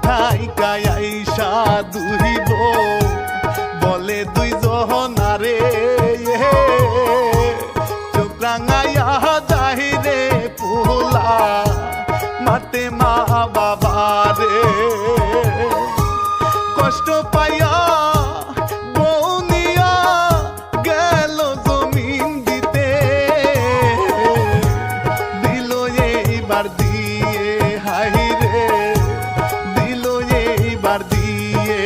থাইকা আইসা দুহিব বলে দুই জহনারে চোখ রাঙাইয়া যাই রে পোলা মাতে মা বাবারে কষ্ট পাইয়া বউনিয়া গেল জমিন দিতে দিল এইবার দিয়ে হাই রে দিল এইবার দিয়ে